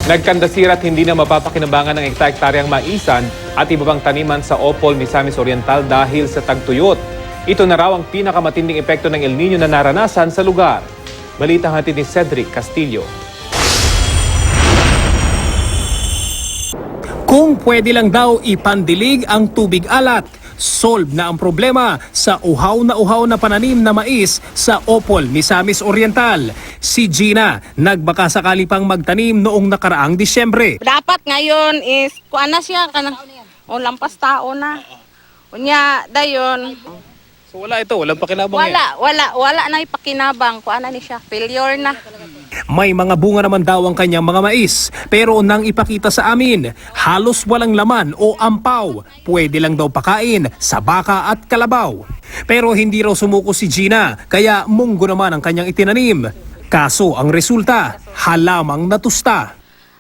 Nagkandasira at hindi na mapapakinabangan ng ekta-ektaryang maisan at iba pang taniman sa Opol, Misamis Oriental dahil sa tagtuyot. Ito na raw ang pinakamatinding epekto ng El Nino na naranasan sa lugar. Balitang hatid ni Cedric Castillo. Kung pwede lang daw ipandilig ang tubig alat, solve na ang problema sa uhaw na pananim na mais sa Opol, Misamis Oriental. Si Gina, nagbaka sakali pang magtanim noong nakaraang Disyembre. Dapat ngayon is, kuan na siya, o lampas tao na. Unya, dayon, So wala ito, walang pakinabang wala na ipakinabang, kuan na ni siya, failure na. May mga bunga naman daw ang kanyang mga mais, pero nang ipakita sa amin, halos walang laman o ampaw. Pwede lang daw pakain sa baka at kalabaw. Pero hindi raw sumuko si Gina, kaya munggo naman ang kanyang itinanim. Kaso ang resulta, halamang natusta.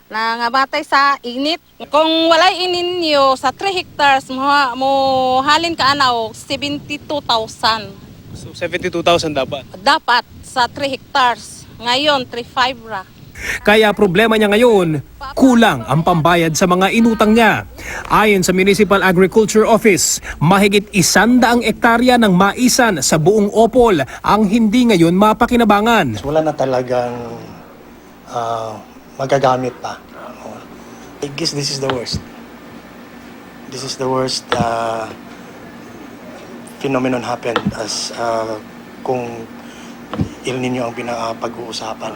Nangabatay sa init. Kung walay inin niyo sa 3 hectares, mo halin ka anaw 72,000. So 72,000 dapat. Dapat sa 3 hectares. Ngayon, 3,500 ra. Kaya problema niya ngayon, kulang ang pambayad sa mga inutang niya. Ayon sa Municipal Agriculture Office, mahigit 100 hektarya ng maisan sa buong Opol ang hindi ngayon mapakinabangan. Wala na talagang magagamit pa. I guess this is the worst. This is the worst phenomenon happened as kung El Nino ang pinapag-uusapan.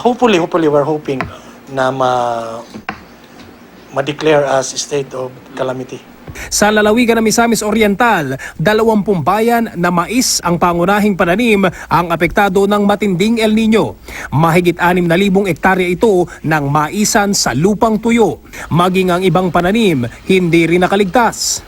Hopefully we're hoping na ma-declare as state of calamity. Sa lalawigan ng Misamis Oriental, 20 bayan na mais ang pangunahing pananim ang apektado ng matinding El Nino. Mahigit 6,000 hektarya ito ng maisan sa lupang tuyo. Maging ang ibang pananim, hindi rin nakaligtas.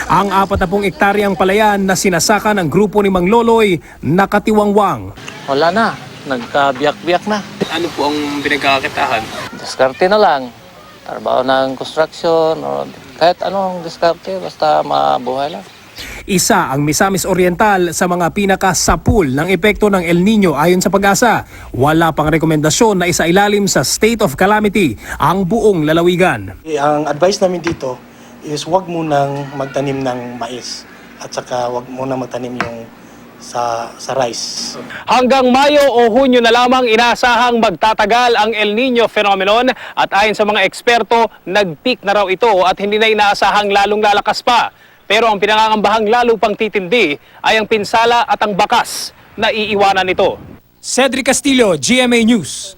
Ang 40 hektaryang palayan na sinasaka ng grupo ni Mang Loloy, nakatiwangwang. Wala na, nagkabiyak-biyak na. Ano po ang pinagkakakitahan? Diskarte na lang. Trabaho ng construction, o kahit anong diskarte, basta mabuhay lang. Isa ang Misamis Oriental sa mga pinakasapul ng epekto ng El Nino ayon sa Pag-asa. Wala pang rekomendasyon na isailalim sa state of calamity ang buong lalawigan. Ang advice namin dito is huwag munang magtanim ng mais at saka huwag munang magtanim yung sa rice. Hanggang Mayo o Hunyo na lamang inaasahang magtatagal ang El Nino phenomenon at ayon sa mga eksperto, nag-peak na raw ito at hindi na inaasahang lalong lalakas pa. Pero ang pinangangambahang lalo pang titindi ay ang pinsala at ang bakas na iiwanan nito. Cedric Castillo, GMA News.